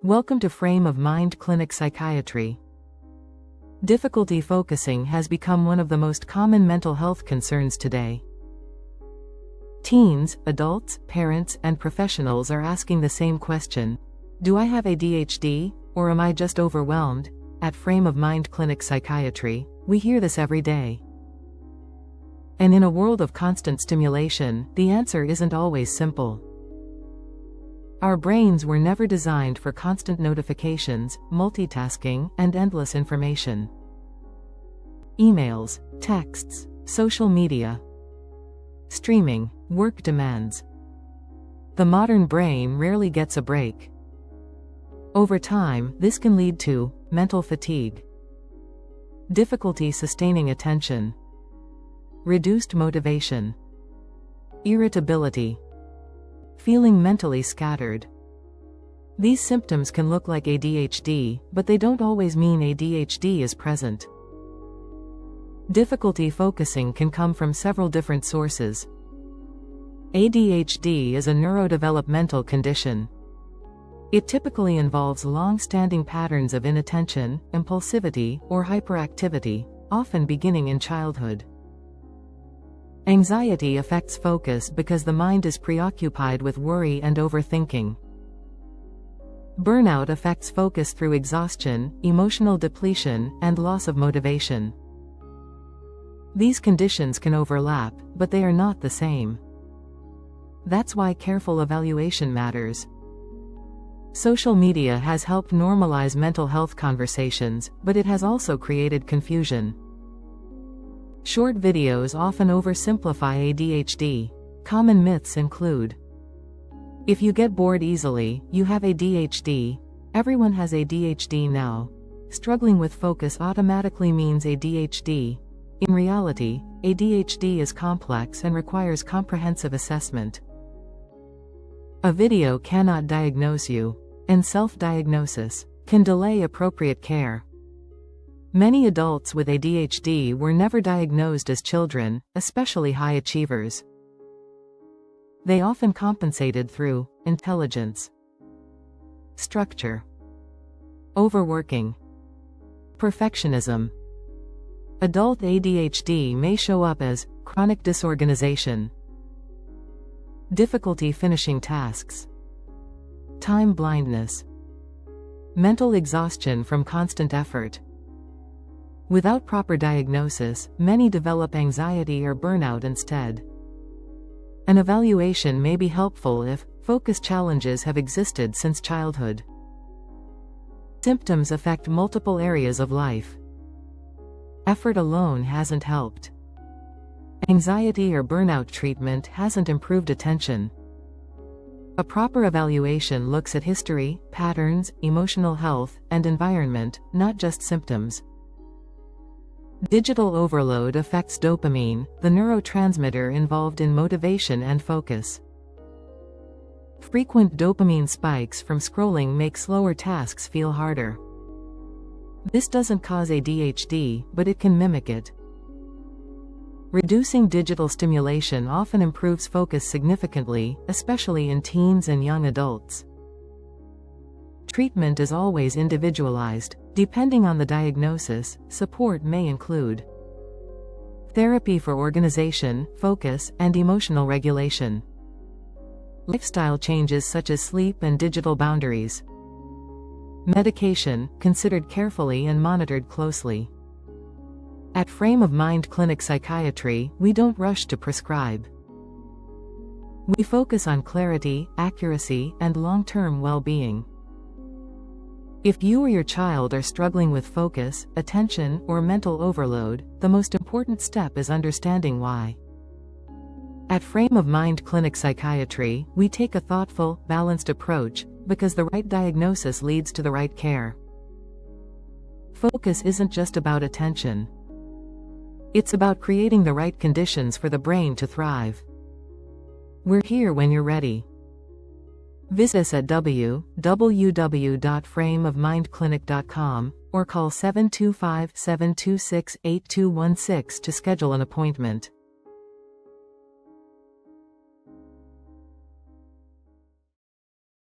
Welcome to Frame of Mind Clinic Psychiatry. Difficulty focusing has become one of the most common mental health concerns today. Teens, adults, parents, and professionals are asking the same question: do I have ADHD, or am I just overwhelmed? At Frame of Mind Clinic Psychiatry, we hear this every day. And in a world of constant stimulation, the answer isn't always simple. Our brains were never designed for constant notifications, multitasking, and endless information. Emails, texts, social media, streaming, work demands. The modern brain rarely gets a break. Over time, this can lead to mental fatigue, difficulty sustaining attention, reduced motivation, irritability, feeling mentally scattered. These symptoms can look like ADHD, but they don't always mean ADHD is present. Difficulty focusing can come from several different sources. ADHD is a neurodevelopmental condition. It typically involves long-standing patterns of inattention, impulsivity, or hyperactivity, often beginning in childhood. Anxiety affects focus because the mind is preoccupied with worry and overthinking. Burnout affects focus through exhaustion, emotional depletion, and loss of motivation. These conditions can overlap, but they are not the same. That's why careful evaluation matters. Social media has helped normalize mental health conversations, but it has also created confusion. Short videos often oversimplify ADHD. Common myths include: if you get bored easily, you have ADHD. Everyone has ADHD now. Struggling with focus automatically means ADHD. In reality, ADHD is complex and requires comprehensive assessment. A video cannot diagnose you, and self-diagnosis can delay appropriate care. Many adults with ADHD were never diagnosed as children, especially high achievers. They often compensated through intelligence, structure, overworking, perfectionism. Adult ADHD may show up as chronic disorganization, difficulty finishing tasks, time blindness, mental exhaustion from constant effort. Without proper diagnosis, many develop anxiety or burnout instead. An evaluation may be helpful if focus challenges have existed since childhood. Symptoms affect multiple areas of life. Effort alone hasn't helped. Anxiety or burnout treatment hasn't improved attention. A proper evaluation looks at history, patterns, emotional health, and environment, not just symptoms. Digital overload affects dopamine, the neurotransmitter involved in motivation and focus. Frequent dopamine spikes from scrolling make slower tasks feel harder. This doesn't cause ADHD, but it can mimic it. Reducing digital stimulation often improves focus significantly, especially in teens and young adults. Treatment is always individualized. Depending on the diagnosis, support may include therapy for organization, focus, and emotional regulation, lifestyle changes such as sleep and digital boundaries, medication, considered carefully and monitored closely. At Frame of Mind Clinic Psychiatry, we don't rush to prescribe. We focus on clarity, accuracy, and long-term well-being. If you or your child are struggling with focus, attention, or mental overload, the most important step is understanding why. At Frame of Mind Clinic Psychiatry, we take a thoughtful, balanced approach, because the right diagnosis leads to the right care. Focus isn't just about attention. It's about creating the right conditions for the brain to thrive. We're here when you're ready. Visit us at www.frameofmindclinic.com or call 725-726-8216 to schedule an appointment.